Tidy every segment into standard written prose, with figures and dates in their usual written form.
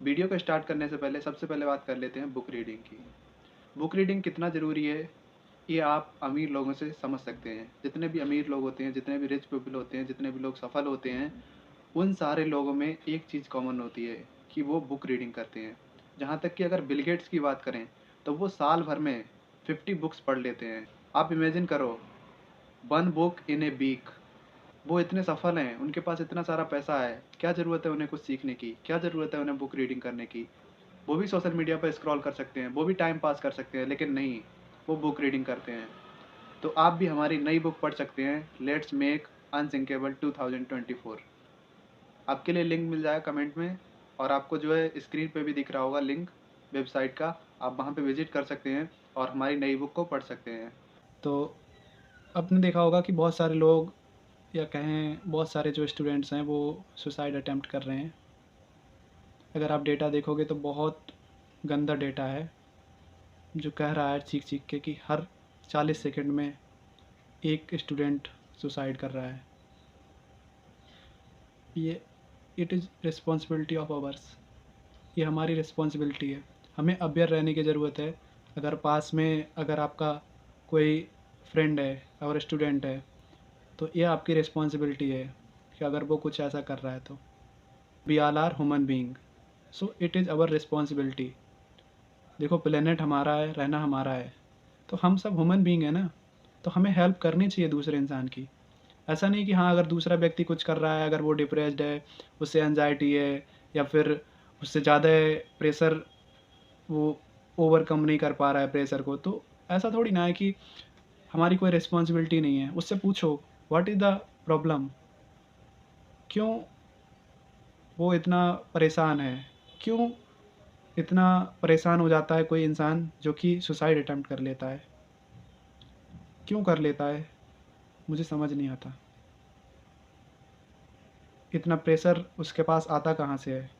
Video को start करने से पहले सबसे पहले बात कर लेते हैं बुक रीडिंग की। बुक रीडिंग कितना ज़रूरी है, ये आप अमीर लोगों से समझ सकते हैं। जितने भी अमीर लोग होते हैं, जितने भी रिच पीपल होते हैं, जितने भी लोग सफल होते हैं, उन सारे लोगों में एक चीज़ कॉमन होती है कि वो बुक रीडिंग करते हैं। जहाँ तक कि अगर बिल गेट्स की बात करें, तो वो साल भर में 50 बुक्स पढ़ लेते हैं। आप इमेजिन करो, 1 बुक इन ए वीक। वो इतने सफल हैं, उनके पास इतना सारा पैसा है, क्या ज़रूरत है उन्हें कुछ सीखने की? क्या ज़रूरत है उन्हें बुक रीडिंग करने की? वो भी सोशल मीडिया पर स्क्रॉल कर सकते हैं, वो भी टाइम पास कर सकते हैं, लेकिन नहीं, वो बुक रीडिंग करते हैं। तो आप भी हमारी नई बुक पढ़ सकते हैं, लेट्स मेक अनसिंकेबल 2024। आपके लिए लिंक मिल जाएगा कमेंट में, और आपको जो है स्क्रीन पे भी दिख रहा होगा लिंक वेबसाइट का। आप वहाँ पे विजिट कर सकते हैं और हमारी नई बुक को पढ़ सकते हैं। तो आपने देखा होगा कि बहुत सारे लोग या कहें बहुत सारे जो स्टूडेंट्स हैं वो सुसाइड अटेम्प्ट कर रहे हैं। अगर आप डेटा देखोगे तो बहुत गंदा डेटा है जो कह रहा है चीख चीख के कि हर 40 सेकंड में एक स्टूडेंट सुसाइड कर रहा है। ये it is responsibility of hours, ये हमारी रिस्पॉन्सिबिलिटी है। हमें अवेयर रहने की ज़रूरत है। अगर पास में अगर आपका कोई फ्रेंड है और स्टूडेंट है तो ये आपकी रिस्पॉन्सिबिलिटी है कि अगर वो कुछ ऐसा कर रहा है तो we all are human being, so it is our responsibility. देखो प्लेनेट हमारा है, रहना हमारा है, तो हम सब ह्यूमन बीइंग है ना, तो हमें हेल्प करनी चाहिए दूसरे इंसान की। ऐसा नहीं कि हाँ अगर दूसरा व्यक्ति कुछ कर रहा है, अगर वो डिप्रेस्ड है, उससे एंजाइटी है या फिर उससे ज़्यादा प्रेशर, वो ओवरकम नहीं कर पा रहा है प्रेशर को, तो ऐसा थोड़ी ना है कि हमारी कोई रिस्पॉन्सिबिलिटी नहीं है। उससे पूछो व्हाट इज़ द प्रॉब्लम, क्यों वो इतना परेशान है, क्यों इतना परेशान हो जाता है कोई इंसान जो कि सुसाइड अटेम्प्ट कर लेता है, क्यों कर लेता है, मुझे समझ नहीं आता। इतना प्रेशर उसके पास आता कहाँ से है?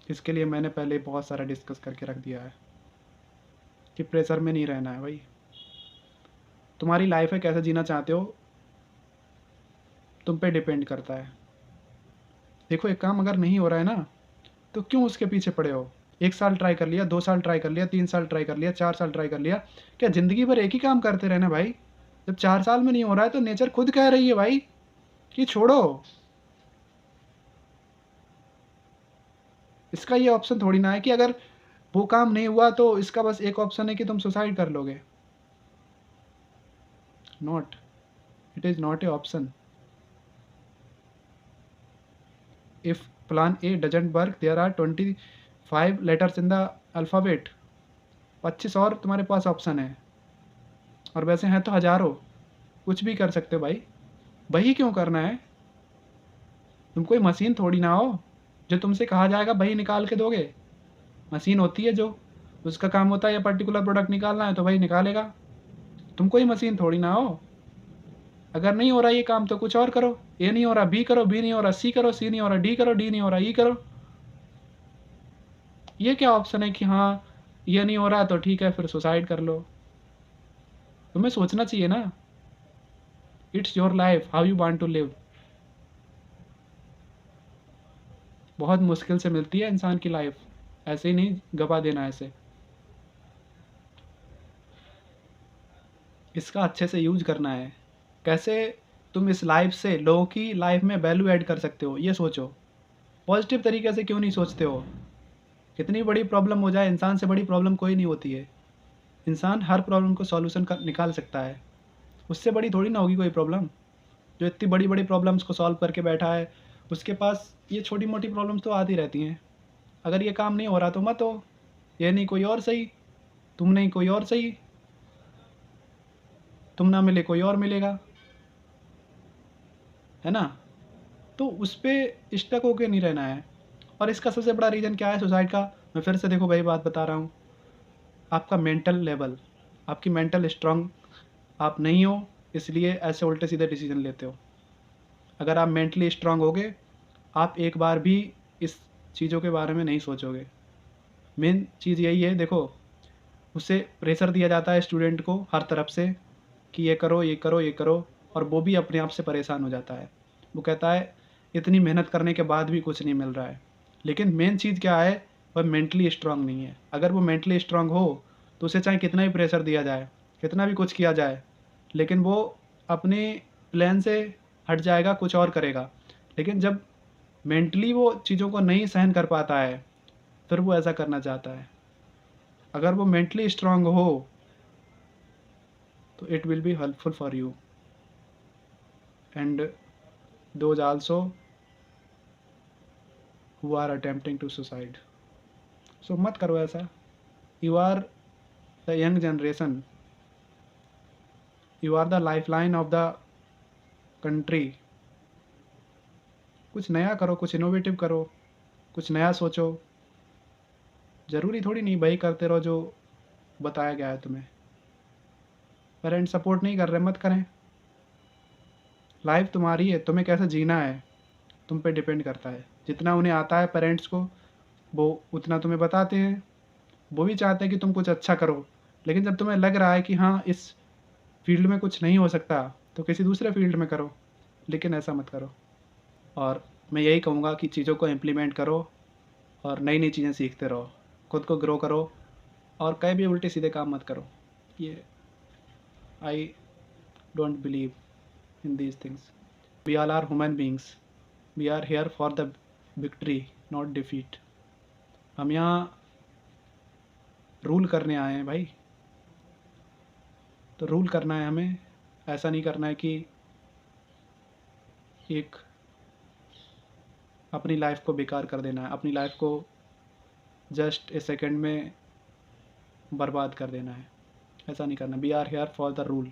इसके लिए मैंने पहले बहुत सारा डिस्कस करके रख दिया है कि प्रेशर में नहीं रहना है भाई। तुम्हारी लाइफ है, कैसे जीना चाहते हो तुम पे डिपेंड करता है। देखो एक काम अगर नहीं हो रहा है ना, तो क्यों उसके पीछे पड़े हो? 1 साल ट्राई कर लिया, 2 साल ट्राई कर लिया, 3 साल ट्राई कर लिया, 4 साल ट्राई कर लिया, क्या ज़िंदगी भर एक ही काम करते रहना भाई? जब 4 साल में नहीं हो रहा है तो नेचर खुद कह रही है भाई कि छोड़ो। इसका ये ऑप्शन थोड़ी ना है कि अगर वो काम नहीं हुआ तो इसका बस एक ऑप्शन है कि तुम सुसाइड कर लोगे। Not, it is not a option. If plan A doesn't work there are 25 letters in the alphabet. 25 और तुम्हारे पास ऑप्शन है, और वैसे हैं तो हज़ारों। कुछ भी कर सकते हो भाई, वही क्यों करना है? तुम कोई मशीन थोड़ी ना हो जो तुमसे कहा जाएगा वही निकाल के दोगे। मशीन होती है जो उसका काम होता है ये पर्टिकुलर प्रोडक्ट निकालना है तो वही निकालेगा। तुम कोई मशीन थोड़ी ना हो। अगर नहीं हो रहा ये काम तो कुछ और करो। ए नहीं हो रहा बी करो, बी नहीं हो रहा सी करो, सी नहीं हो रहा डी करो, डी नहीं हो रहा ई करो। ये क्या ऑप्शन है कि हाँ ये नहीं हो रहा तो ठीक है फिर सुसाइड कर लो? तुम्हें सोचना चाहिए ना। It's your life, how you want to live. बहुत मुश्किल से मिलती है इंसान की लाइफ, ऐसे ही नहीं गवा देना ऐसे। इसका अच्छे से यूज करना है। कैसे तुम इस लाइफ से लोगों की लाइफ में वैल्यू ऐड कर सकते हो, ये सोचो। पॉजिटिव तरीके से क्यों नहीं सोचते हो? कितनी बड़ी प्रॉब्लम हो जाए, इंसान से बड़ी प्रॉब्लम कोई नहीं होती है। इंसान हर प्रॉब्लम को सॉल्यूशन कर निकाल सकता है। उससे बड़ी थोड़ी ना होगी कोई प्रॉब्लम। जो इतनी बड़ी बड़ी प्रॉब्लम्स को सॉल्व करके बैठा है, उसके पास ये छोटी मोटी प्रॉब्लम्स तो आती रहती हैं। अगर ये काम नहीं हो रहा तो मत हो। ये नहीं कोई और सही, तुम नहीं कोई और सही, तुम ना मिले कोई और मिलेगा, है ना? तो उस पर स्टक होके नहीं रहना है। और इसका सबसे बड़ा रीज़न क्या है सुसाइड का? मैं फिर से देखो वही बात बता रहा हूँ। आपका मेंटल लेवल, आपकी मेंटल स्ट्रांग आप नहीं हो, इसलिए ऐसे उल्टे सीधे डिसीजन लेते हो। अगर आप मेंटली स्ट्रांग होगे, आप एक बार भी इस चीज़ों के बारे में नहीं सोचोगे। मेन चीज़ यही है। देखो उसे प्रेशर दिया जाता है स्टूडेंट को हर तरफ से कि ये करो ये करो ये करो, और वो भी अपने आप से परेशान हो जाता है। वो कहता है इतनी मेहनत करने के बाद भी कुछ नहीं मिल रहा है, लेकिन मेन चीज़ क्या है, वह मेंटली स्ट्रांग नहीं है। अगर वो मेंटली स्ट्रांग हो तो उसे चाहे कितना भी प्रेशर दिया जाए, कितना भी कुछ किया जाए, लेकिन वो अपने प्लान से हट जाएगा, कुछ और करेगा। लेकिन जब मेंटली वो चीज़ों को नहीं सहन कर पाता है, फिर वो ऐसा करना चाहता है। अगर वो मेंटली स्ट्रांग हो तो it will be helpful for you and those also who are attempting to suicide. So मत करो ऐसा। You are the young generation, you are the lifeline of the country. कुछ नया करो, कुछ इनोवेटिव करो, कुछ नया सोचो। ज़रूरी थोड़ी नहीं वही करते रहो जो बताया गया है तुम्हें। पेरेंट्स सपोर्ट नहीं कर रहे, मत करें। लाइफ तुम्हारी है, तुम्हें कैसे जीना है तुम पे डिपेंड करता है। जितना उन्हें आता है पेरेंट्स को, वो उतना तुम्हें बताते हैं। वो भी चाहते हैं कि तुम कुछ अच्छा करो, लेकिन जब तुम्हें लग रहा है कि हाँ इस फील्ड में कुछ नहीं हो सकता, तो किसी दूसरे फील्ड में करो, लेकिन ऐसा मत करो। और मैं यही कहूँगा कि चीज़ों को इम्प्लीमेंट करो और नई नई चीज़ें सीखते रहो, खुद को ग्रो करो, और कहीं भी उल्टे सीधे काम मत करो। ये I don't believe in these things. We all are human beings, we are here for the victory not defeat. हम यहाँ रूल करने आए हैं भाई, तो रूल करना है हमें। ऐसा नहीं करना है कि एक अपनी लाइफ को बेकार कर देना है, अपनी लाइफ को जस्ट ए सेकंड में बर्बाद कर देना है। ऐसा नहीं करना। We are here for the rule.